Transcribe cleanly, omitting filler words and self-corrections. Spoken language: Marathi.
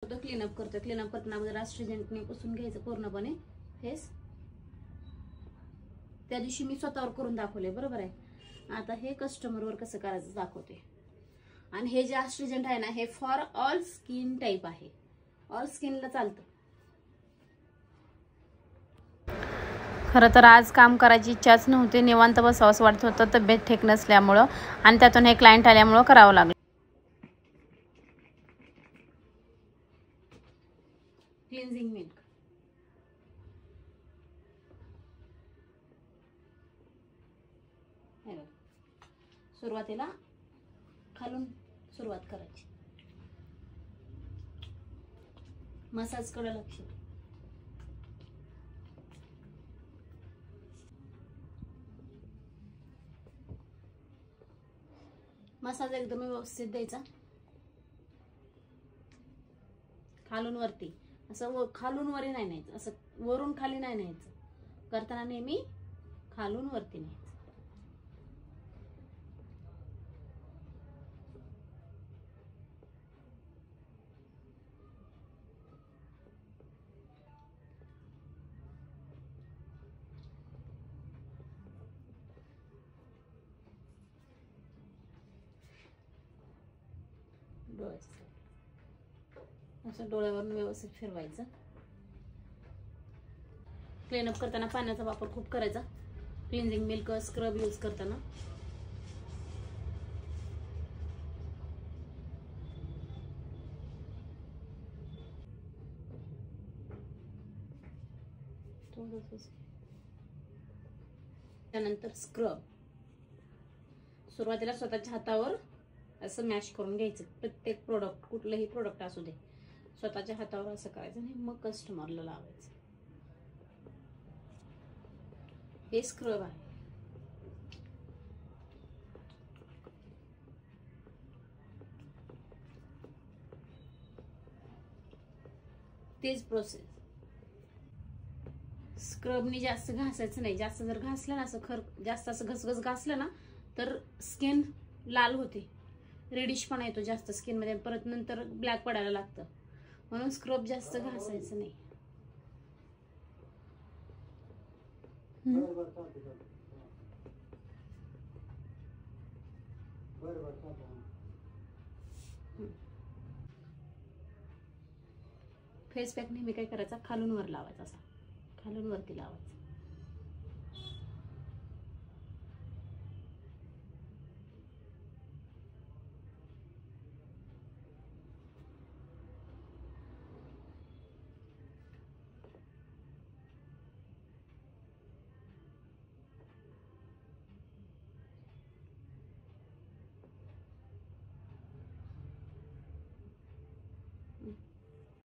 क्लीनअप करताना अगोदर अस्ट्रीजंटने पुसून घ्यायचं पूर्णपणे फेस. त्या दिवशी मी स्वतःवर करून दाखवले, बरोबर आहे. आता हे कस्टमरवर कसं करायचं दाखवते. आणि हे जे अस्ट्रीजंट आहे ना, हे फॉर ऑल स्किन टाईप आहे, ऑल स्किनला चालतं. खरं तर आज काम करायची इच्छाच नव्हती, निवांत बसावं असं वाटत होतं, तब्येत ठीक नसल्यामुळं, आणि त्यातून हे क्लायंट आल्यामुळं करावं लागलं. क्लिन्झिंग मिल्क सुरुवातीला खालून सुरुवात करायची, मसाज कडे लक्ष. मसाज एकदम व्यवस्थित द्यायचा, खालून वरती, असं खालून वरी नाही न्यायचं, असं वरून खाली नाही न्यायचं. करताना नेहमी खालून वरती न्यायचं. असं डोळ्यावरून व्यवस्थित फिरवायचं. क्लीनअप करताना पाण्याचा वापर खूप करायचा. क्लिन्झिंग मिल्क स्क्रब यूज करताना त्यानंतर स्क्रब सुरुवातीला स्वतःच्या हातावर असं मॅश करून घ्यायचं. प्रत्येक प्रोडक्ट, कुठलंही प्रोडक्ट असू दे, स्वतःच्या हातावर असं करायचं आणि मग कस्टमरला लावायचं. हे स्क्रब आहे. तेच प्रोसेस. स्क्रबनी जास्त घासायचं नाही. जास्त जर घासलं ना, असं जास्त असं घसघस घासलं ना, तर स्किन लाल होते, रेडिश पण येतो जास्त स्किन मध्ये, परत नंतर ब्लॅक पडायला लागतं. म्हणून स्क्रब जास्त घासायचं नाही. फेस पॅक नेहमी काय करायचा, खालून वर लावायचा, असा खालून वरती लावायचा.